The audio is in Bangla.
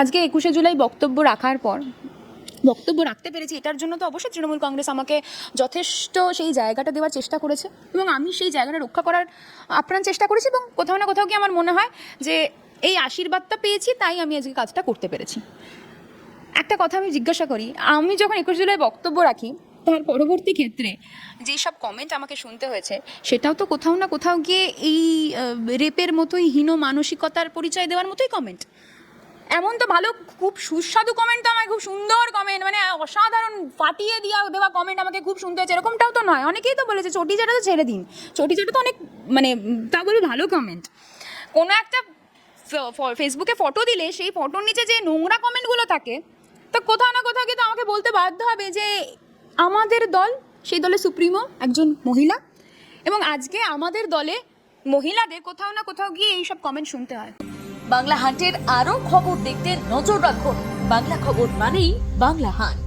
আজকে 21শে জুলাই বক্তব্য রাখতে পেরেছি, এটার জন্য তো অবশ্যই তৃণমূল কংগ্রেস আমাকে যথেষ্ট সেই জায়গাটা দেওয়ার চেষ্টা করেছে এবং আমি সেই জায়গাটা রক্ষা করার আপ্রাণ চেষ্টা করেছি এবং কোথাও না কোথাও গিয়ে আমার মনে হয় যে এই আশীর্বাদটা পেয়েছি, তাই আমি আজকে কাজটা করতে পেরেছি। একটা কথা আমি জিজ্ঞাসা করি, আমি যখন 21 জুলাই বক্তব্য রাখি তার পরবর্তী ক্ষেত্রে যেসব কমেন্ট আমাকে শুনতে হয়েছে, সেটাও তো কোথাও না কোথাও গিয়ে এই রেপের মতোই হীন মানসিকতার পরিচয় দেওয়ার মতোই কমেন্ট। এমন তো ভালো খুব সুস্বাদু কমেন্ট তো আমায়, খুব সুন্দর কমেন্ট, মানে অসাধারণ ফাটিয়ে দেওয়া কমেন্ট আমাকে খুব শুনতে হয়েছে, এরকমটাও তো নয়। অনেকেই তো বলেছে চটি চাটা তো ছেড়ে দিন, চটি চাটা তো অনেক মানে তা বলে ভালো কমেন্ট। কোনো একটা ফেসবুকে ফটো দিলে সেই ফটোর নিচে যে নোংরা কমেন্টগুলো থাকে, তো কোথাও না কোথাও কিন্তু আমাকে বলতে বাধ্য হবে যে আমাদের দল, সেই দলে সুপ্রিমো একজন মহিলা, এবং আজকে আমাদের দলে মহিলাদের কোথাও না কোথাও গিয়ে এইসব কমেন্ট শুনতে হয়। বাংলা হান্টের আরও খবর দেখতে নজর রাখুন। বাংলা খবর মানেই বাংলা হান্ট।